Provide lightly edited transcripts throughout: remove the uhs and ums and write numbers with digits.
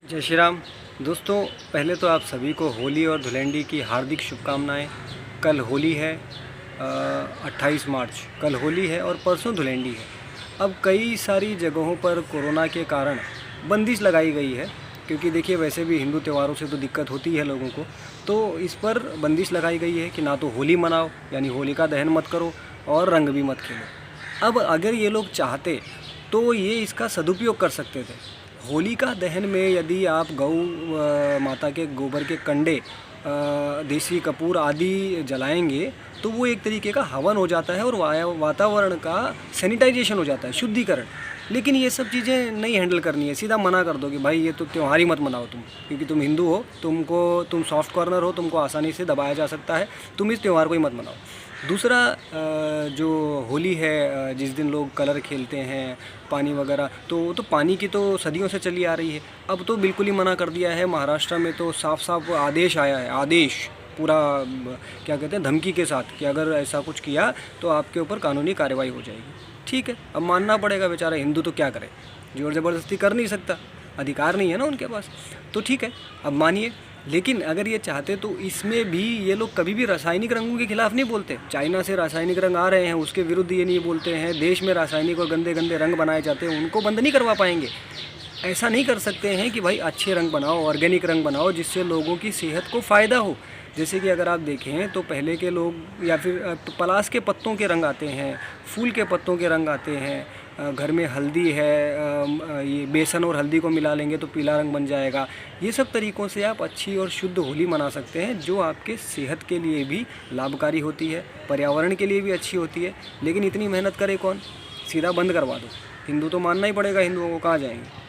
जय श्री राम। दोस्तों, पहले तो आप सभी को होली और धुलेंडी की हार्दिक शुभकामनाएं। कल होली है, 28 मार्च कल होली है और परसों धुलेंडी है। अब कई सारी जगहों पर कोरोना के कारण बंदिश लगाई गई है, क्योंकि देखिए वैसे भी हिंदू त्योहारों से तो दिक्कत होती है लोगों को, तो इस पर बंदिश लगाई गई है कि ना तो होली मनाओ, यानी होलिका दहन मत करो, और रंग भी मत खेलो। अब अगर ये लोग चाहते तो ये इसका सदुपयोग कर सकते थे। होलिका दहन में यदि आप गौ माता के गोबर के कंडे, देसी कपूर आदि जलाएंगे तो वो एक तरीके का हवन हो जाता है और वातावरण का सैनिटाइजेशन हो जाता है, शुद्धिकरण। लेकिन ये सब चीज़ें नहीं हैंडल करनी है, सीधा मना कर दो कि भाई ये तो त्यौहार ही मत मनाओ तुम, क्योंकि तुम हिंदू हो, तुम सॉफ्ट कॉर्नर हो, तुमको आसानी से दबाया जा सकता है, तुम इस त्यौहार को ही मत मनाओ। दूसरा, जो होली है जिस दिन लोग कलर खेलते हैं, पानी वगैरह, तो पानी की तो सदियों से चली आ रही है। अब तो बिल्कुल ही मना कर दिया है। महाराष्ट्र में तो साफ साफ आदेश आया है, आदेश पूरा क्या कहते हैं, धमकी के साथ, कि अगर ऐसा कुछ किया तो आपके ऊपर कानूनी कार्रवाई हो जाएगी। ठीक है, अब मानना पड़ेगा, बेचारा हिंदू तो क्या करे, जोर ज़बरदस्ती कर नहीं सकता, अधिकार नहीं है ना उनके पास, तो ठीक है, अब मानिए। लेकिन अगर ये चाहते तो इसमें भी ये लोग कभी भी रासायनिक रंगों के खिलाफ नहीं बोलते। चाइना से रासायनिक रंग आ रहे हैं, उसके विरुद्ध ये नहीं बोलते हैं। देश में रासायनिक और गंदे गंदे रंग बनाए जाते हैं, उनको बंद नहीं करवा पाएंगे। ऐसा नहीं कर सकते हैं कि भाई अच्छे रंग बनाओ, ऑर्गेनिक रंग बनाओ, जिससे लोगों की सेहत को फ़ायदा हो। जैसे कि अगर आप देखें तो पहले के लोग, या फिर पलाश के पत्तों के रंग आते हैं, फूल के पत्तों के रंग आते हैं, घर में हल्दी है, ये बेसन और हल्दी को मिला लेंगे तो पीला रंग बन जाएगा। ये सब तरीक़ों से आप अच्छी और शुद्ध होली मना सकते हैं, जो आपके सेहत के लिए भी लाभकारी होती है, पर्यावरण के लिए भी अच्छी होती है। लेकिन इतनी मेहनत करे कौन, सीधा बंद करवा दो। हिंदू तो मानना ही पड़ेगा, हिंदुओं को कहाँ जाएंगे।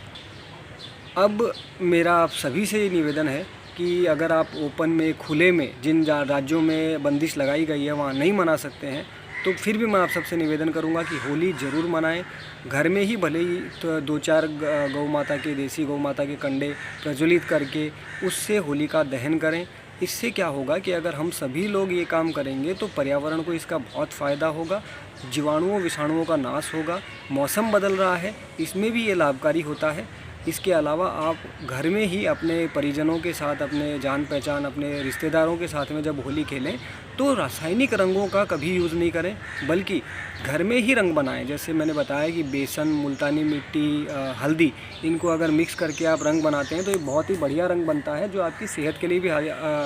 अब मेरा आप सभी से ये निवेदन है कि अगर आप ओपन में, खुले में, जिन राज्यों में बंदिश लगाई गई है वहाँ नहीं मना सकते हैं, तो फिर भी मैं आप सबसे निवेदन करूंगा कि होली ज़रूर मनाएं। घर में ही भले ही तो 2-4 गौ माता के, देसी गौ माता के कंडे प्रज्वलित करके उससे होली का दहन करें। इससे क्या होगा कि अगर हम सभी लोग ये काम करेंगे तो पर्यावरण को इसका बहुत फ़ायदा होगा, जीवाणुओं विषाणुओं का नाश होगा। मौसम बदल रहा है, इसमें भी ये लाभकारी होता है। इसके अलावा आप घर में ही अपने परिजनों के साथ, अपने जान पहचान, अपने रिश्तेदारों के साथ में जब होली खेलें तो रासायनिक रंगों का कभी यूज़ नहीं करें, बल्कि घर में ही रंग बनाएं। जैसे मैंने बताया कि बेसन, मुल्तानी मिट्टी, हल्दी, इनको अगर मिक्स करके आप रंग बनाते हैं तो ये बहुत ही बढ़िया रंग बनता है, जो आपकी सेहत के लिए भी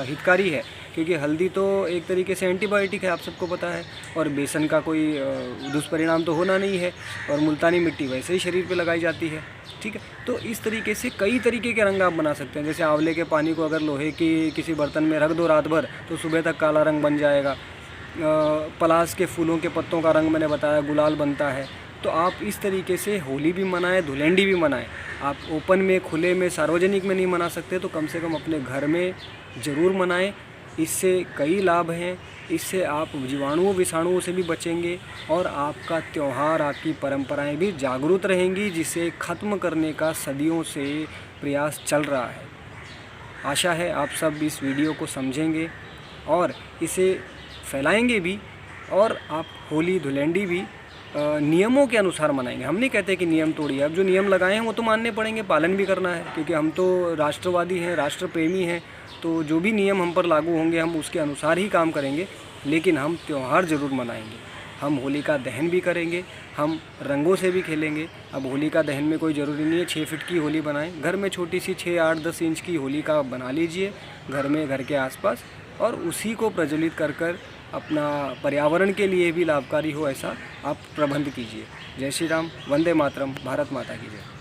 हितकारी है। क्योंकि हल्दी तो एक तरीके से एंटीबायोटिक है, आप सबको पता है, और बेसन का कोई दुष्परिणाम तो होना नहीं है, और मुल्तानी मिट्टी वैसे ही शरीर पे लगाई जाती है। ठीक है, तो इस तरीके से कई तरीके के रंग आप बना सकते हैं। जैसे आंवले के पानी को अगर लोहे की किसी बर्तन में रख दो रात भर, तो सुबह तक काला रंग बन जाएगा। पलाश के फूलों के पत्तों का रंग मैंने बताया, गुलाल बनता है। तो आप इस तरीके से होली भी मनाएं, धुलेंडी भी मनाएं। आप ओपन में, खुले में, सार्वजनिक में नहीं मना सकते तो कम से कम अपने घर में ज़रूर मनाएं। इससे कई लाभ हैं। इससे आप जीवाणुओं विषाणुओं से भी बचेंगे और आपका त्यौहार, आपकी परंपराएं भी जागरूक रहेंगी, जिसे ख़त्म करने का सदियों से प्रयास चल रहा है। आशा है आप सब इस वीडियो को समझेंगे और इसे फैलाएंगे भी, और आप होली धुलेंडी भी नियमों के अनुसार मनाएंगे। हम नहीं कहते कि नियम तोड़िए, अब जो नियम लगाए हैं वो तो मानने पड़ेंगे, पालन भी करना है, क्योंकि हम तो राष्ट्रवादी हैं, राष्ट्र प्रेमी हैं। तो जो भी नियम हम पर लागू होंगे हम उसके अनुसार ही काम करेंगे। लेकिन हम त्यौहार ज़रूर मनाएंगे। हम होलिका दहन भी करेंगे, हम रंगों से भी खेलेंगे। अब होलिका दहन में कोई ज़रूरी नहीं है 6 फीट की होली बनाएं, घर में छोटी सी 6, 8, 10 इंच की होलिका बना लीजिए घर में, घर के आसपास, और उसी को प्रज्वलित कर अपना पर्यावरण के लिए भी लाभकारी हो, ऐसा आप प्रबंध कीजिए। जय श्री राम, वंदे मातरम, भारत माता की जय।